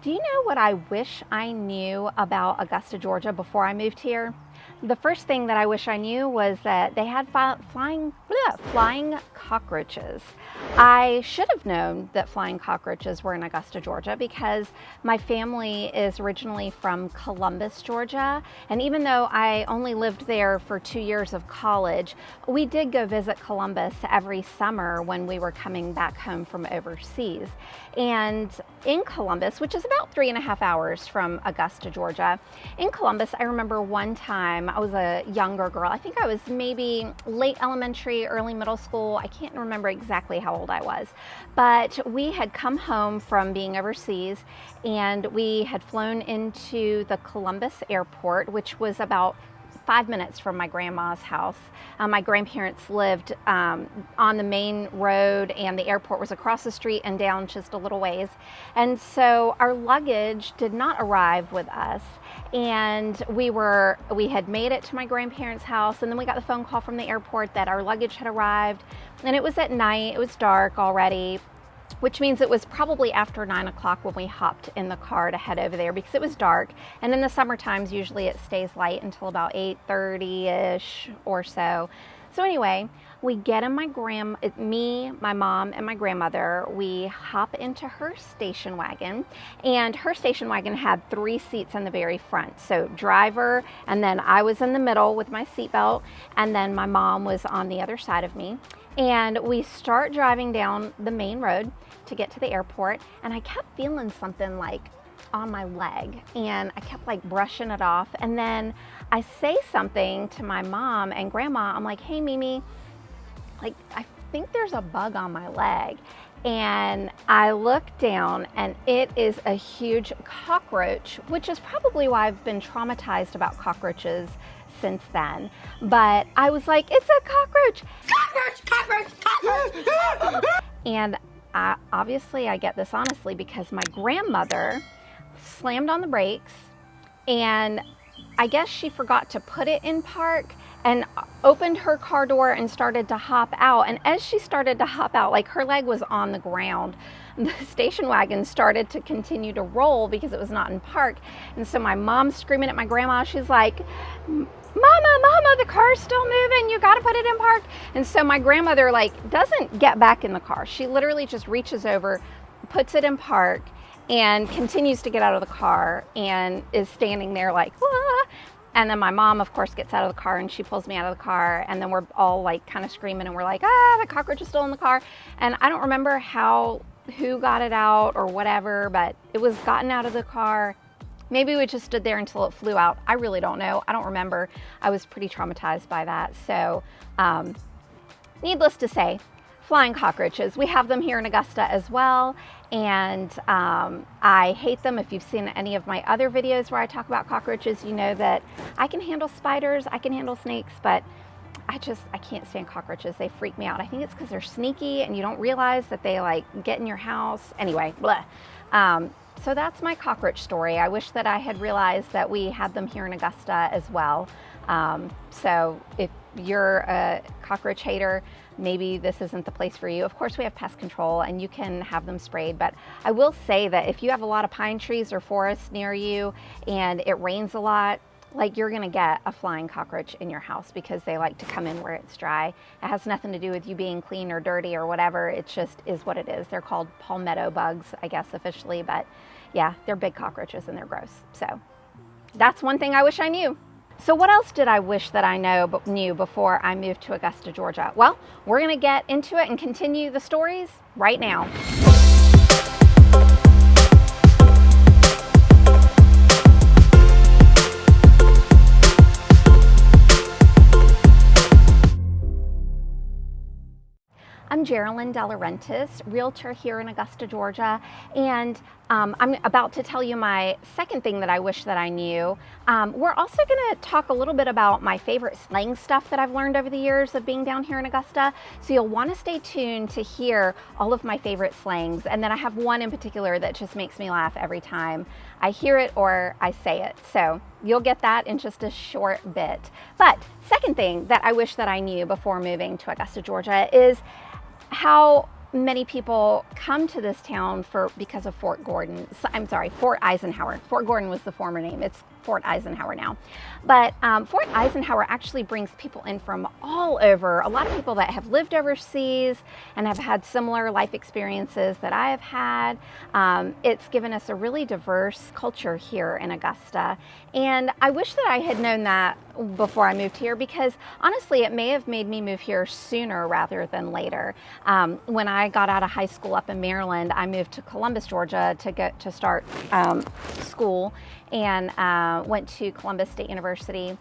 Do you know what I wish I knew about Augusta, Georgia before I moved here? The first thing that I wish I knew was that they had flying cockroaches. I should have known that flying cockroaches were in Augusta, Georgia, because my family is originally from Columbus, Georgia. And even though I only lived there for 2 years of college, we did go visit Columbus every summer when we were coming back home from overseas. And in Columbus, which is about 3.5 hours from Augusta, Georgia, in Columbus, I remember one time I was a younger girl. I think I was maybe late elementary, early middle school. I can't remember exactly how old I was, but we had come home from being overseas and we had flown into the Columbus airport, which was about 5 minutes from my grandma's house. My grandparents lived on the main road and the airport was across the street and down just a little ways. And so our luggage did not arrive with us. And we had made it to my grandparents' house, and then we got the phone call from the airport that our luggage had arrived. And it was at night, it was dark already, which means it was probably after 9 o'clock when we hopped in the car to head over there because it was dark. And in the summer times, usually it stays light until about 8:30-ish or so. So anyway, we get in me, my mom, and my grandmother, we hop into her station wagon, and her station wagon had 3 seats in the very front. So driver, and then I was in the middle with my seatbelt, and then my mom was on the other side of me. And we start driving down the main road to get to the airport, and I kept feeling something like on my leg, and I kept like brushing it off. And then I say something to my mom and grandma. I'm like, "Hey Mimi, like I think there's a bug on my leg." And I look down and it is a huge cockroach, which is probably why I've been traumatized about cockroaches since then. But I was like, "It's a cockroach! Cockroach! Cockroach! Cockroach!" And obviously I get this honestly because my grandmother slammed on the brakes, and I guess she forgot to put it in park and opened her car door and started to hop out. And as she started to hop out, like her leg was on the ground, the station wagon started to continue to roll because it was not in park. And so my mom's screaming at my grandma. She's like, Mama, the car's still moving. You got to put it in park. And so my grandmother doesn't get back in the car. She literally just reaches over, puts it in park, and continues to get out of the car and is standing there like, "Wah!" And then my mom, of course, gets out of the car and she pulls me out of the car, and then we're all like kind of screaming and we're like, the cockroach is still in the car. And I don't remember who got it out or whatever, but it was gotten out of the car. Maybe we just stood there until it flew out. I really don't know. I don't remember. I was pretty traumatized by that. So needless to say, flying cockroaches. We have them here in Augusta as well, and I hate them. If you've seen any of my other videos where I talk about cockroaches, you know that I can handle spiders, I can handle snakes, but I can't stand cockroaches. They freak me out. I think it's because they're sneaky and you don't realize that they get in your house. Anyway, blah. So that's my cockroach story. I wish that I had realized that we had them here in Augusta as well. So if you're a cockroach hater, maybe this isn't the place for you. Of course, we have pest control and you can have them sprayed, but I will say that if you have a lot of pine trees or forests near you and it rains a lot, you're gonna get a flying cockroach in your house because they like to come in where it's dry. It has nothing to do with you being clean or dirty or whatever. It just is what it is. They're called palmetto bugs, I guess officially, but yeah, they're big cockroaches and they're gross. So that's one thing I wish I knew. So what else did I wish that I knew before I moved to Augusta, Georgia? Well, we're gonna get into it and continue the stories right now. I'm Geraldine De Laurentiis, realtor here in Augusta, Georgia, and I'm about to tell you my second thing that I wish that I knew. We're also going to talk a little bit about my favorite slang stuff that I've learned over the years of being down here in Augusta, so you'll want to stay tuned to hear all of my favorite slangs, and then I have one in particular that just makes me laugh every time I hear it or I say it. So you'll get that in just a short bit. But second thing that I wish that I knew before moving to Augusta, Georgia is how many people come to this town because of Fort Gordon. I'm sorry, Fort Eisenhower. Fort Gordon was the former name. It's Fort Eisenhower now. But Fort Eisenhower actually brings people in from all over. A lot of people that have lived overseas and have had similar life experiences that I have had. It's given us a really diverse culture here in Augusta. And I wish that I had known that before I moved here, because honestly, it may have made me move here sooner rather than later. When I got out of high school up in Maryland, I moved to Columbus, Georgia to start school, and went to Columbus State University.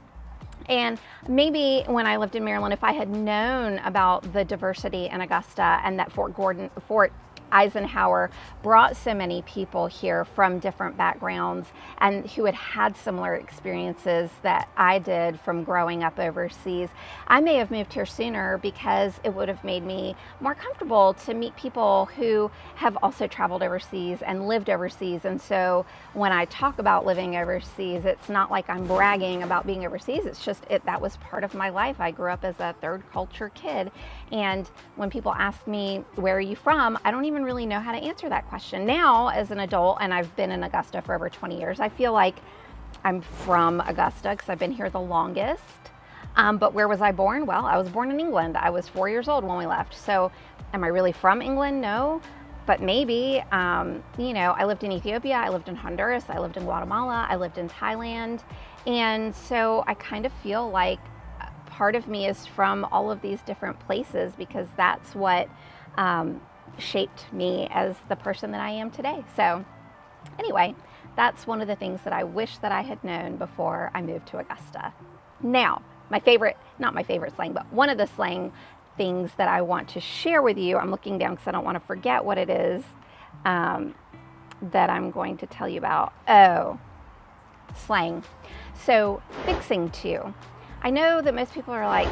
And maybe when I lived in Maryland, if I had known about the diversity in Augusta and that Fort Eisenhower brought so many people here from different backgrounds and who had had similar experiences that I did from growing up overseas, I may have moved here sooner, because it would have made me more comfortable to meet people who have also traveled overseas and lived overseas. And so when I talk about living overseas, it's not like I'm bragging about being overseas. It's just that was part of my life. I grew up as a third culture kid. And when people ask me, where are you from? I don't even really know how to answer that question. Now, as an adult, and I've been in Augusta for over 20 years, I feel like I'm from Augusta because I've been here the longest. But where was I born? Well, I was born in England. I was 4 years old when we left. So am I really from England? No. But maybe, I lived in Ethiopia, I lived in Honduras, I lived in Guatemala, I lived in Thailand. And so I kind of feel like part of me is from all of these different places, because that's what shaped me as the person that I am today. So anyway, that's one of the things that I wish that I had known before I moved to Augusta. Now, not my favorite slang, but one of the slang things that I want to share with you, I'm looking down because I don't want to forget what it is that I'm going to tell you about. Oh, slang. So fixing to. I know that most people are like,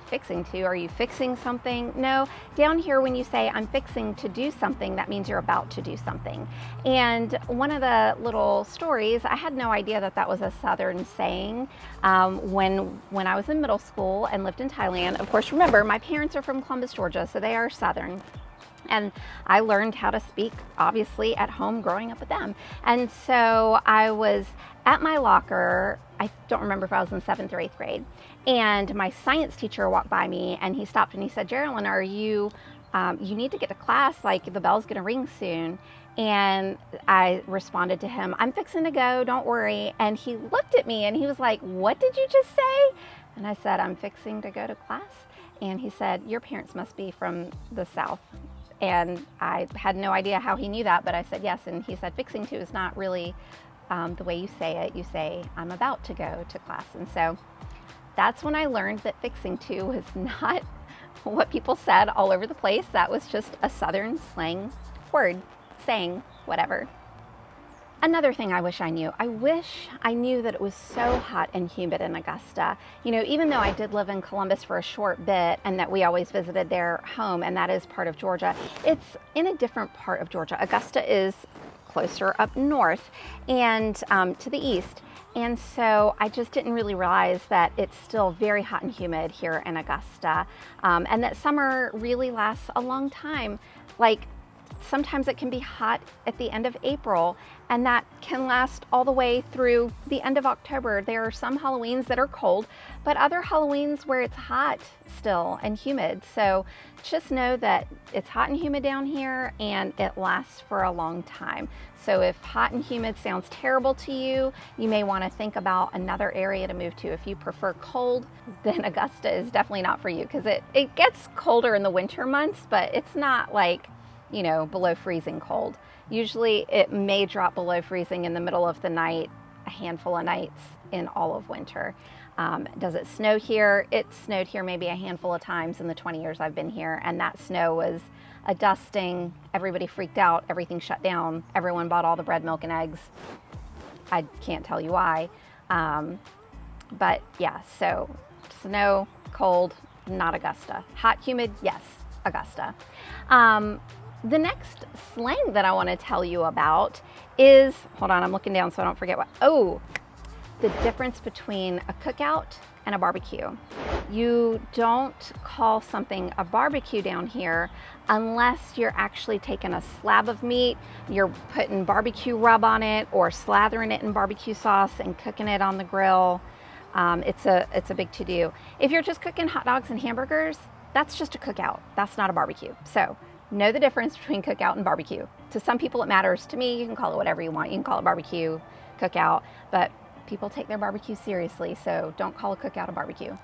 fixing to, are you fixing something? No, down here when you say I'm fixing to do something, that means you're about to do something. And one of the little stories, I had no idea that was a Southern saying when I was in middle school and lived in Thailand. Of course, remember, my parents are from Columbus, Georgia, so they are Southern. And I learned how to speak, obviously, at home growing up with them. And so I was at my locker, I don't remember if I was in 7th or 8th grade, and my science teacher walked by me, and he stopped and he said, Geraldine, are you need to get to class, like the bell's gonna ring soon. And I responded to him, I'm fixing to go, don't worry. And he looked at me and he was like, what did you just say? And I said, I'm fixing to go to class. And he said, your parents must be from the South. And I had no idea how he knew that, but I said yes. And he said, fixing to is not really the way you say it. You say, I'm about to go to class. And so that's when I learned that fixing to was not what people said all over the place. That was just a Southern slang word, saying whatever. Another thing I wish I knew. I wish I knew that it was so hot and humid in Augusta. You know, even though I did live in Columbus for a short bit and that we always visited their home, and that is part of Georgia, it's in a different part of Georgia. Augusta is closer up north and to the east. And so I just didn't really realize that it's still very hot and humid here in Augusta, and that summer really lasts a long time. Like, sometimes it can be hot at the end of April, and that can last all the way through the end of October. There are some Halloweens that are cold, but other Halloweens where it's hot still and humid. So just know that it's hot and humid down here, and it lasts for a long time. So if hot and humid sounds terrible to you, you may want to think about another area to move to. If you prefer cold, then Augusta is definitely not for you, because it gets colder in the winter months, but it's not like, you know, below freezing cold. Usually it may drop below freezing in the middle of the night, a handful of nights in all of winter. Does it snow here? It snowed here maybe a handful of times in the 20 years I've been here, and that snow was a dusting. Everybody freaked out, everything shut down, everyone bought all the bread, milk, and eggs. I can't tell you why. But yeah, so snow, cold, not Augusta. Hot, humid, yes, Augusta. The next slang that I want to tell you about is, hold on, I'm looking down so I don't forget the difference between a cookout and a barbecue. You don't call something a barbecue down here unless you're actually taking a slab of meat, you're putting barbecue rub on it or slathering it in barbecue sauce and cooking it on the grill. It's a big to-do. If you're just cooking hot dogs and hamburgers, that's just a cookout. That's not a barbecue. So know the difference between cookout and barbecue. To some people it matters. To me, you can call it whatever you want. You can call it barbecue, cookout, but people take their barbecue seriously, so don't call a cookout a barbecue.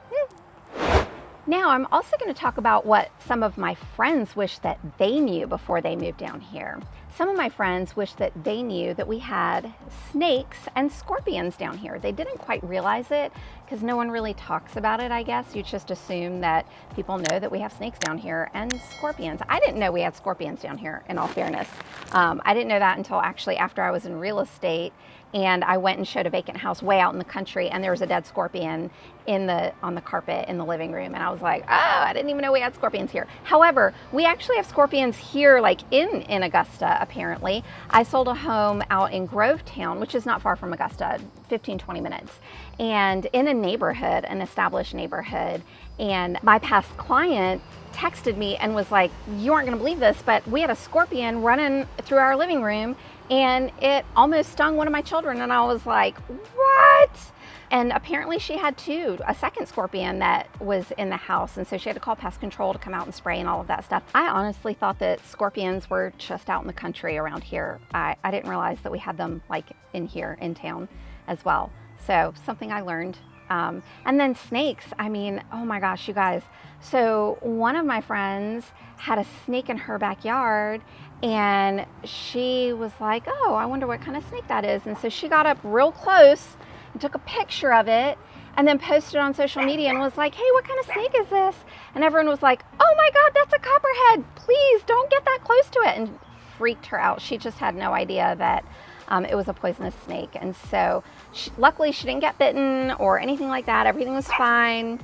Now, I'm also going to talk about what some of my friends wish that they knew before they moved down here. Some of my friends wish that they knew that we had snakes and scorpions down here. They didn't quite realize it because no one really talks about it, I guess. You just assume that people know that we have snakes down here and scorpions. I didn't know we had scorpions down here, in all fairness. I didn't know that until actually after I was in real estate and I went and showed a vacant house way out in the country, and there was a dead scorpion on the carpet in the living room, and I was like, oh, I didn't even know we had scorpions here. However, we actually have scorpions here, like in Augusta, apparently. I sold a home out in Grovetown, which is not far from Augusta, 15-20 minutes, and in a neighborhood, an established neighborhood, and my past client texted me and was like, you aren't gonna believe this, but we had a scorpion running through our living room and it almost stung one of my children. And I was like, what? And apparently she had a second scorpion that was in the house. And so she had to call pest control to come out and spray and all of that stuff. I honestly thought that scorpions were just out in the country around here. I didn't realize that we had them like in here in town as well. So something I learned. And then snakes, I mean, oh my gosh, you guys. So one of my friends had a snake in her backyard and she was like, oh, I wonder what kind of snake that is. And so she got up real close and took a picture of it and then posted it on social media and was like, hey, what kind of snake is this? And everyone was like, oh my God, that's a copperhead. Please don't get that close to it. And freaked her out. She just had no idea that it was a poisonous snake. And so luckily she didn't get bitten or anything like that. Everything was fine.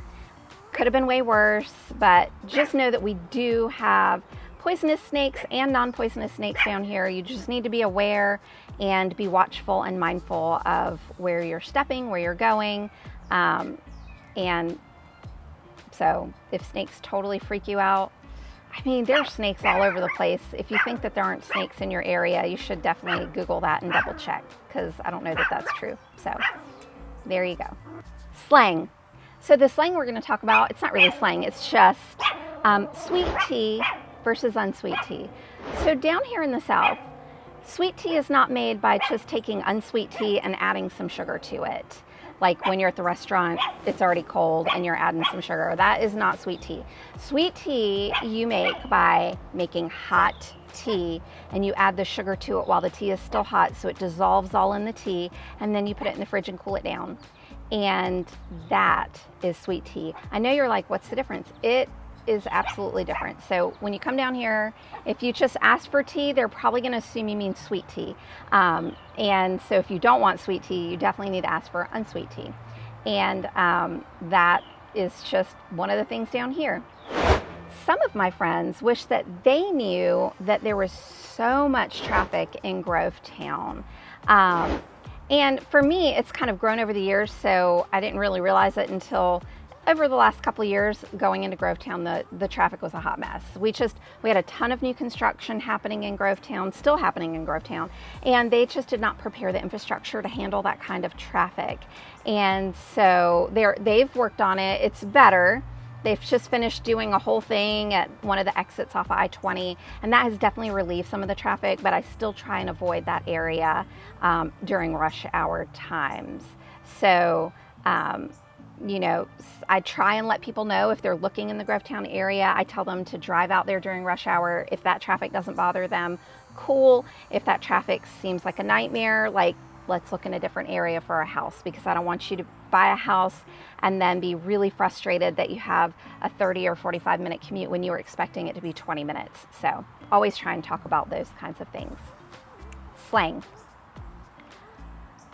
Could have been way worse, but just know that we do have poisonous snakes and non-poisonous snakes down here. You just need to be aware and be watchful and mindful of where you're stepping, where you're going. And so if snakes totally freak you out, I mean, there's snakes all over the place. If you think that there aren't snakes in your area, you should definitely Google that and double check, because I don't know that that's true. So there you go. Slang. So the slang we're going to talk about, it's not really slang, it's just sweet tea versus unsweet tea. So down here in the South, sweet tea is not made by just taking unsweet tea and adding some sugar to it. Like when you're at the restaurant, it's already cold and you're adding some sugar. That is not sweet tea. Sweet tea you make by making hot tea and you add the sugar to it while the tea is still hot, so it dissolves all in the tea, and then you put it in the fridge and cool it down. And that is sweet tea. I know you're like, what's the difference? It is absolutely different. So when you come down here, if you just ask for tea, they're probably going to assume you mean sweet tea. And so if you don't want sweet tea, you definitely need to ask for unsweet tea. And that is just one of the things down here. Some of my friends wish that they knew that there was so much traffic in Grovetown. And for me, it's kind of grown over the years, so I didn't really realize it until over the last couple of years going into Grovetown. The traffic was a hot mess. We had a ton of new construction happening in Grovetown, still happening in Grovetown, and they just did not prepare the infrastructure to handle that kind of traffic. And so they've worked on it. It's better. They've just finished doing a whole thing at one of the exits off of I-20, and that has definitely relieved some of the traffic, but I still try and avoid that area during rush hour times. So, you know, I try and let people know if they're looking in the Grovetown area. I tell them to drive out there during rush hour. If that traffic doesn't bother them, cool. If that traffic seems like a nightmare, like, let's look in a different area for a house, because I don't want you to buy a house and then be really frustrated that you have a 30 or 45 minute commute when you were expecting it to be 20 minutes. So always try and talk about those kinds of things. Slang.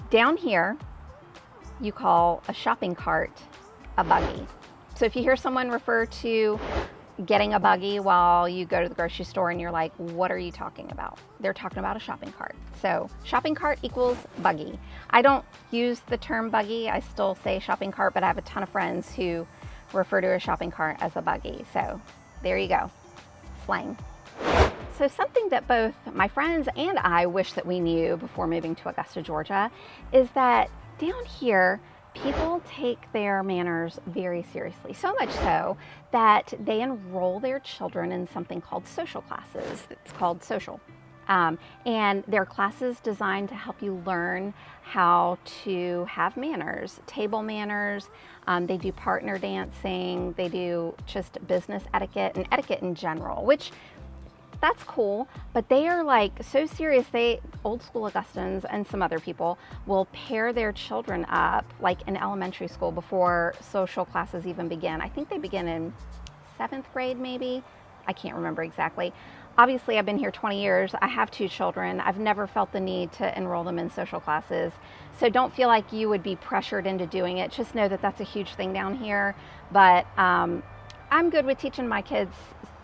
Down here, you call a shopping cart a buggy. So if you hear someone refer to getting a buggy while you go to the grocery store and you're like, what are you talking about? They're talking about a shopping cart. So shopping cart equals buggy. I don't use the term buggy. I still say shopping cart, but I have a ton of friends who refer to a shopping cart as a buggy. So there you go, slang. So something that both my friends and I wish that we knew before moving to Augusta, Georgia, is that down here, people take their manners very seriously, so much so that they enroll their children in something called social classes. It's called social. And they're classes designed to help you learn how to have manners, table manners. They do partner dancing. They do just business etiquette and etiquette in general, which that's cool, but they are like so serious. Old school Augustans and some other people will pair their children up like in elementary school before social classes even begin. I think they begin in 7th grade maybe. I can't remember exactly. Obviously, I've been here 20 years. I have 2 children. I've never felt the need to enroll them in social classes. So don't feel like you would be pressured into doing it. Just know that that's a huge thing down here. But I'm good with teaching my kids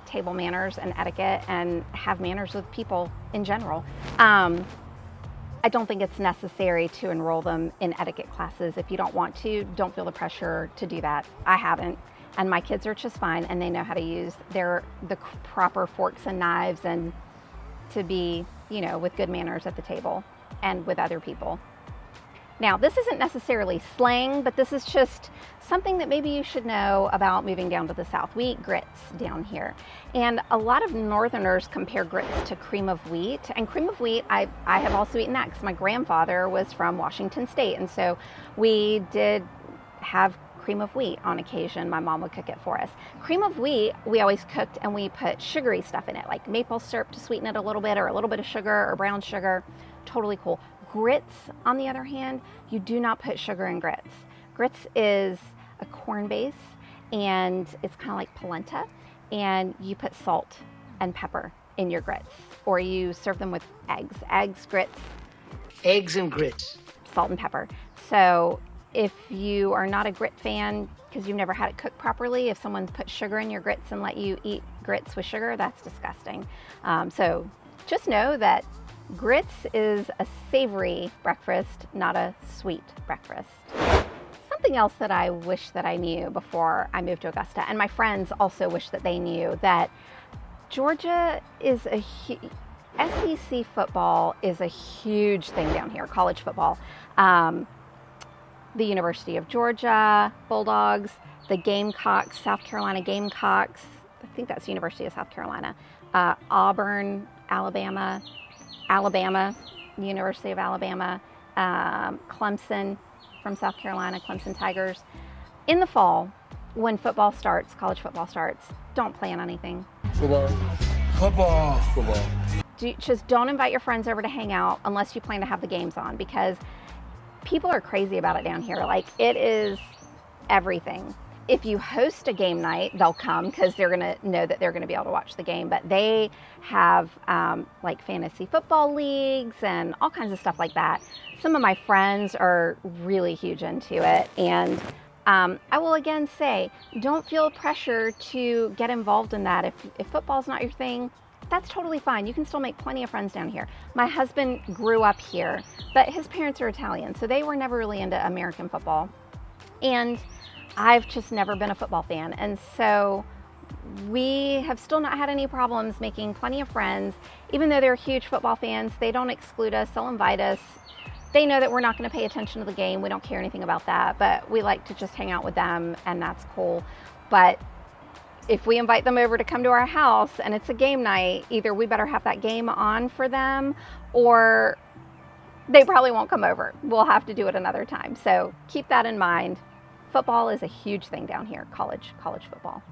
table manners and etiquette and have manners with people in general. I don't think it's necessary to enroll them in etiquette classes. If you don't want to, don't feel the pressure to do that. I haven't, and my kids are just fine, and they know how to use the proper forks and knives and to be, with good manners at the table and with other people. Now, this isn't necessarily slang, but this is just something that maybe you should know about moving down to the South. We eat grits down here. And a lot of Northerners compare grits to cream of wheat. And cream of wheat, I have also eaten that because my grandfather was from Washington State. And so we did have cream of wheat on occasion. My mom would cook it for us. Cream of wheat, we always cooked and we put sugary stuff in it, like maple syrup to sweeten it a little bit, or a little bit of sugar or brown sugar. Totally cool. Grits, on the other hand, you do not put sugar in grits. Grits is a corn base, and it's kind of like polenta, and you put salt and pepper in your grits, or you serve them with eggs. Eggs, grits. Eggs and grits. Salt and pepper. So if you are not a grit fan because you've never had it cooked properly, if someone's put sugar in your grits and let you eat grits with sugar, that's disgusting. So just know that grits is a savory breakfast, not a sweet breakfast. Something else that I wish that I knew before I moved to Augusta, and my friends also wish that they knew, that Georgia is SEC football is a huge thing down here, college football. The University of Georgia Bulldogs, the Gamecocks, South Carolina Gamecocks, I think that's University of South Carolina, Auburn, Alabama, University of Alabama, Clemson from South Carolina, Clemson Tigers. In the fall, when football starts, college football starts, don't plan anything. Football. Just don't invite your friends over to hang out unless you plan to have the games on, because people are crazy about it down here. Like, it is everything. If you host a game night, they'll come because they're going to know that they're going to be able to watch the game. But they have like fantasy football leagues and all kinds of stuff like that. Some of my friends are really huge into it. And I will again say, don't feel pressure to get involved in that. If football's not your thing, that's totally fine. You can still make plenty of friends down here. My husband grew up here, but his parents are Italian, so they were never really into American football. And I've just never been a football fan. And so we have still not had any problems making plenty of friends. Even though they're huge football fans, they don't exclude us, they'll invite us. They know that we're not going to pay attention to the game. We don't care anything about that, but we like to just hang out with them, and that's cool. But if we invite them over to come to our house and it's a game night, either we better have that game on for them, or they probably won't come over. We'll have to do it another time. So keep that in mind. Football is a huge thing down here, college football.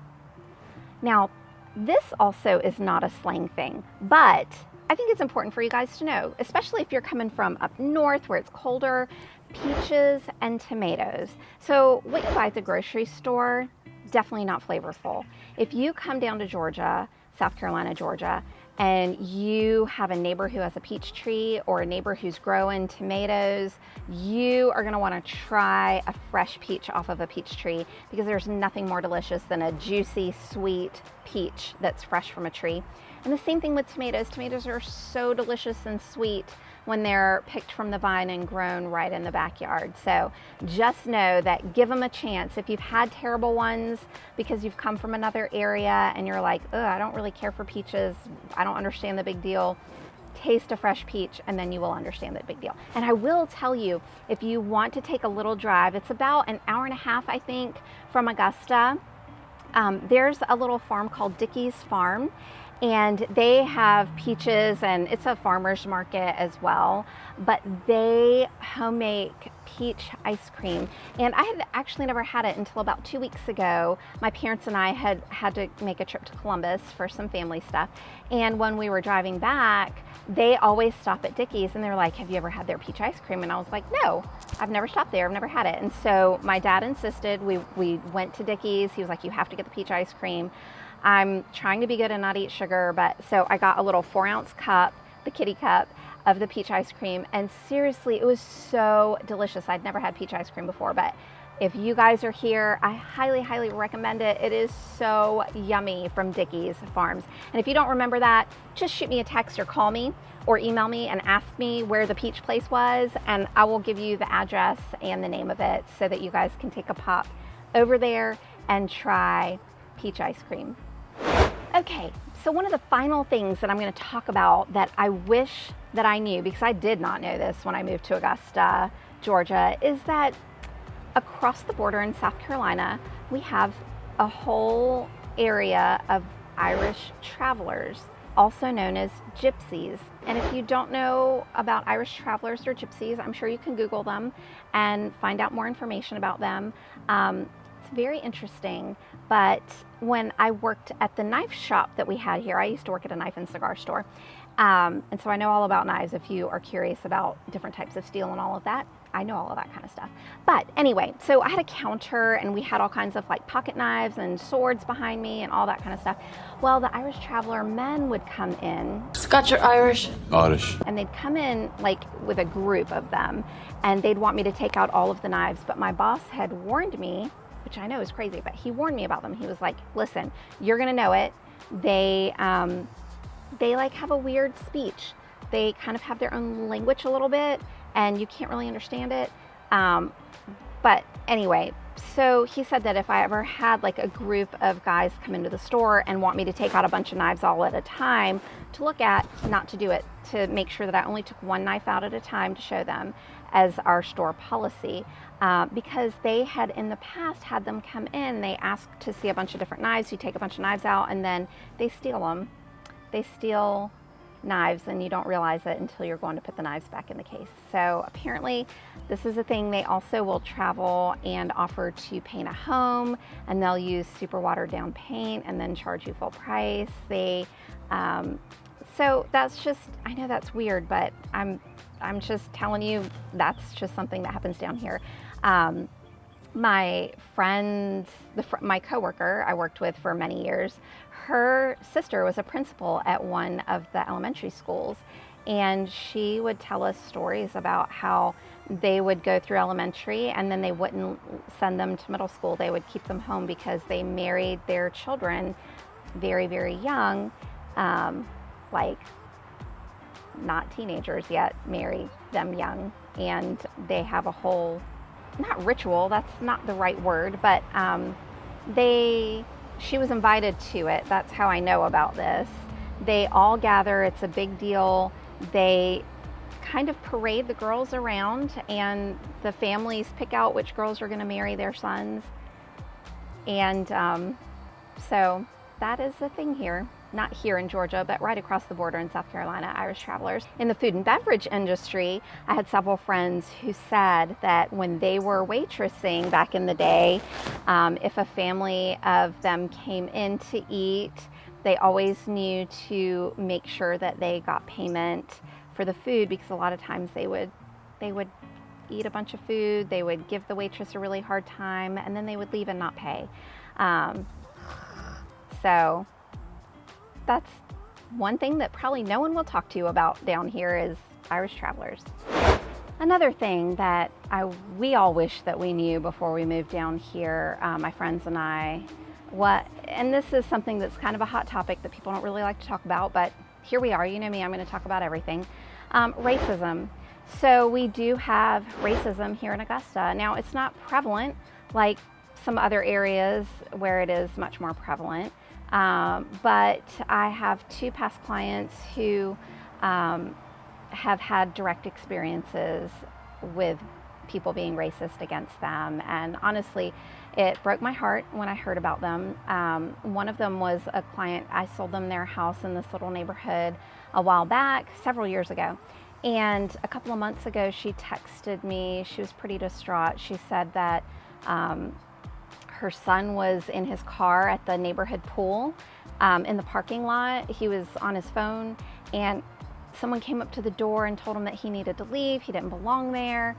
Now, this also is not a slang thing, but I think it's important for you guys to know, especially if you're coming from up north where it's colder, peaches and tomatoes. So what you buy at the grocery store, definitely not flavorful. If you come down to Georgia, South Carolina, Georgia, and you have a neighbor who has a peach tree or a neighbor who's growing tomatoes, you are going to want to try a fresh peach off of a peach tree, because there's nothing more delicious than a juicy, sweet peach that's fresh from a tree. And the same thing with tomatoes. Tomatoes are so delicious and sweet when they're picked from the vine and grown right in the backyard. So just know that, give them a chance. If you've had terrible ones because you've come from another area and you're like, I don't really care for peaches, I don't understand the big deal, taste a fresh peach and then you will understand the big deal. And I will tell you, if you want to take a little drive, it's about an hour and a half, I think, from Augusta. There's a little farm called Dickey's Farm, and they have peaches, and it's a farmer's market as well, but they home make peach ice cream. And I had actually never had it until about 2 weeks ago. My parents and I had to make a trip to Columbus for some family stuff. And when we were driving back, they always stop at Dickey's, and they're like, have you ever had their peach ice cream? And I was like, no, I've never stopped there. I've never had it. And so my dad insisted. We went to Dickey's. He was like, you have to get the peach ice cream. I'm trying to be good and not eat sugar, but so I got a little 4-ounce cup, the kitty cup, of the peach ice cream, and seriously, it was so delicious. I'd never had peach ice cream before, but if you guys are here, I highly, highly recommend it. It is so yummy, from Dickey's Farms. And if you don't remember that, just shoot me a text or call me or email me and ask me where the peach place was, and I will give you the address and the name of it so that you guys can take a pop over there and try peach ice cream. Okay, so one of the final things that I'm going to talk about that I wish that I knew, because I did not know this when I moved to Augusta, Georgia, is that across the border in South Carolina, we have a whole area of Irish travelers, also known as gypsies. And if you don't know about Irish travelers or gypsies, I'm sure you can Google them and find out more information about them. It's very interesting, but when I worked at the knife shop that we had here, I used to work at a knife and cigar store, and so I know all about knives. If you are curious about different types of steel and all of that, I know all of that kind of stuff. But anyway, so I had a counter and we had all kinds of like pocket knives and swords behind me and all that kind of stuff. Well, the Irish traveler men would come in. Scotch or Irish? Irish. And they'd come in like with a group of them, and they'd want me to take out all of the knives, but my boss had warned me, which I know is crazy, but he warned me about them. He was like, listen, you're gonna know it. They like have a weird speech. They kind of have their own language a little bit, and you can't really understand it. But anyway, so he said that if I ever had like a group of guys come into the store and want me to take out a bunch of knives all at a time to look at, not to do it, to make sure that I only took one knife out at a time to show them as our store policy. Because they had in the past had them come in, they asked to see a bunch of different knives. You take a bunch of knives out and then they steal them. They steal knives, and you don't realize it until you're going to put the knives back in the case. So apparently this is a thing. They also will travel and offer to paint a home, and they'll use super watered down paint and then charge you full price. So that's just, I know that's weird, but I'm just telling you, that's just something that happens down here. My friend, my coworker I worked with for many years, her sister was a principal at one of the elementary schools, and she would tell us stories about how they would go through elementary and then they wouldn't send them to middle school. They would keep them home because they married their children very, very young, like not teenagers yet, married them young, and they have a whole, not ritual, that's not the right word, but she was invited to it. That's how I know about this. They all gather, it's a big deal. They kind of parade the girls around, and the families pick out which girls are going to marry their sons. And so that is the thing here. Not here in Georgia, but right across the border in South Carolina, Irish travelers. In the food and beverage industry, I had several friends who said that when they were waitressing back in the day, if a family of them came in to eat, they always knew to make sure that they got payment for the food, because a lot of times they would eat a bunch of food, they would give the waitress a really hard time, and then they would leave and not pay. So one thing that probably no one will talk to you about down here is Irish travelers. Another thing that we all wish that we knew before we moved down here, my friends and I, and this is something that's kind of a hot topic that people don't really like to talk about, but here we are. You know me, I'm going to talk about everything. Racism. So we do have racism here in Augusta. Now, it's not prevalent like some other areas where it is much more prevalent, but I have two past clients who have had direct experiences with people being racist against them, and honestly it broke my heart when I heard about them. One of them was a client. I sold them their house in this little neighborhood a while back, several years ago, and a couple of months ago she texted me. She was pretty distraught. She said that her son was in his car at the neighborhood pool in the parking lot. He was on his phone, and someone came up to the door and told him that he needed to leave. He didn't belong there.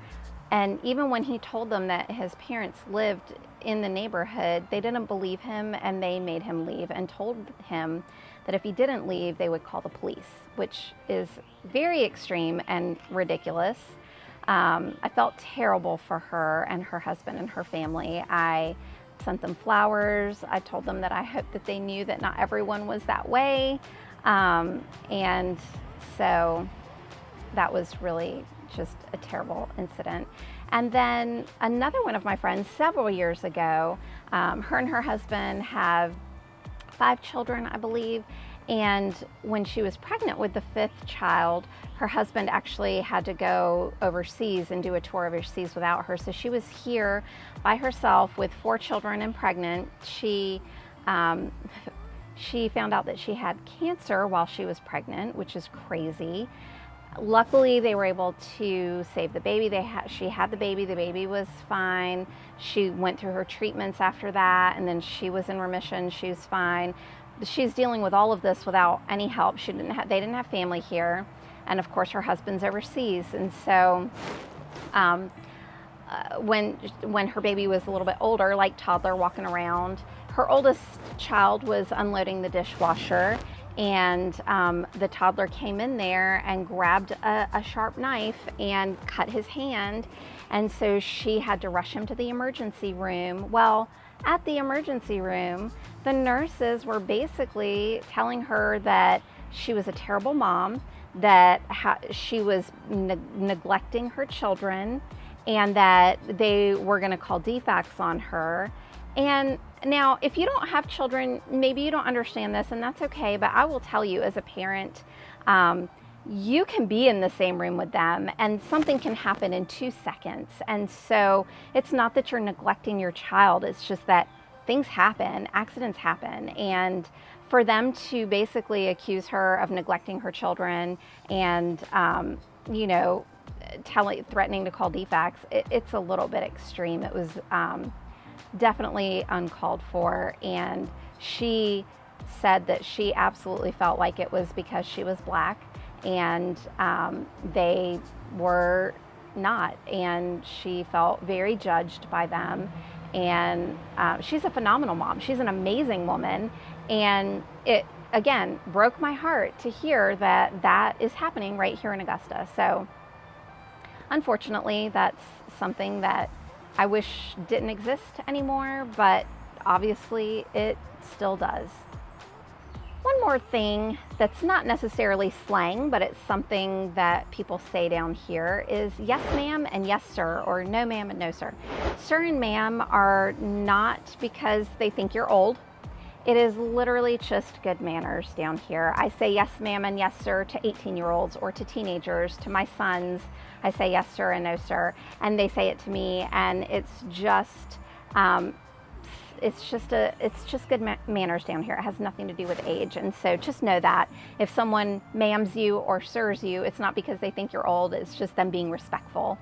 And even when he told them that his parents lived in the neighborhood, they didn't believe him, and they made him leave and told him that if he didn't leave, they would call the police, which is very extreme and ridiculous. I felt terrible for her and her husband and her family. I sent them flowers. I told them that I hoped that they knew that not everyone was that way. And so that was really just a terrible incident. And then another one of my friends several years ago, her and her husband have 5 children, I believe. And when she was pregnant with the 5th child, her husband actually had to go overseas and do a tour overseas without her. So she was here by herself with 4 children and pregnant. She found out that she had cancer while she was pregnant, which is crazy. Luckily, they were able to save the baby. She had the baby was fine. She went through her treatments after that, and then she was in remission. She was fine. She's dealing with all of this without any help. They didn't have family here, and of course her husband's overseas. And so when her baby was a little bit older, like toddler, walking around, her oldest child was unloading the dishwasher, and the toddler came in there and grabbed a sharp knife and cut his hand, and so she had to rush him to the emergency room. Well, at the emergency room, the nurses were basically telling her that she was a terrible mom, that she was neglecting her children, and that they were going to call defects on her. And now, if you don't have children, maybe you don't understand this, and that's okay, but I will tell you, as a parent, you can be in the same room with them and something can happen in 2 seconds. And so it's not that you're neglecting your child, it's just that things happen, accidents happen. And for them to basically accuse her of neglecting her children and, threatening to call defects, it's a little bit extreme. It was definitely uncalled for. And she said that she absolutely felt like it was because she was Black, and they were not, and she felt very judged by them. And she's a phenomenal mom. She's an amazing woman, and it again broke my heart to hear that is happening right here in Augusta. So unfortunately, that's something that I wish didn't exist anymore, but obviously it still does. One more thing that's not necessarily slang, but it's something that people say down here is yes ma'am and yes sir, or no ma'am and no sir. Sir and ma'am are not because they think you're old. It is literally just good manners down here. I say yes ma'am and yes sir to 18-year-olds or to teenagers. To my sons, I say yes sir and no sir, and they say it to me, and it's just good manners down here. It has nothing to do with age. And so just know that if someone ma'ams you or sirs you, it's not because they think you're old, it's just them being respectful.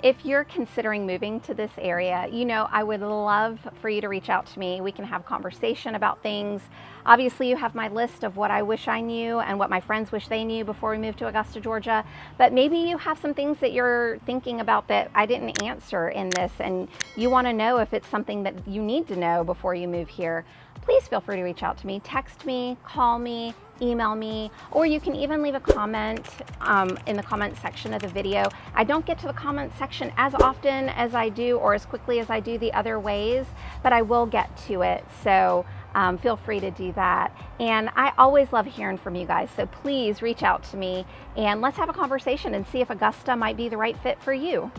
If you're considering moving to this area, I would love for you to reach out to me. We can have a conversation about things. Obviously, you have my list of what I wish I knew and what my friends wish they knew before we moved to Augusta, Georgia. But maybe you have some things that you're thinking about that I didn't answer in this, and you want to know if it's something that you need to know before you move here. please feel free to reach out to me. Text me, call me, email me, or you can even leave a comment in the comment section of the video. I don't get to the comment section as often as I do or as quickly as I do the other ways, but I will get to it. So feel free to do that. And I always love hearing from you guys. So please reach out to me and let's have a conversation and see if Augusta might be the right fit for you.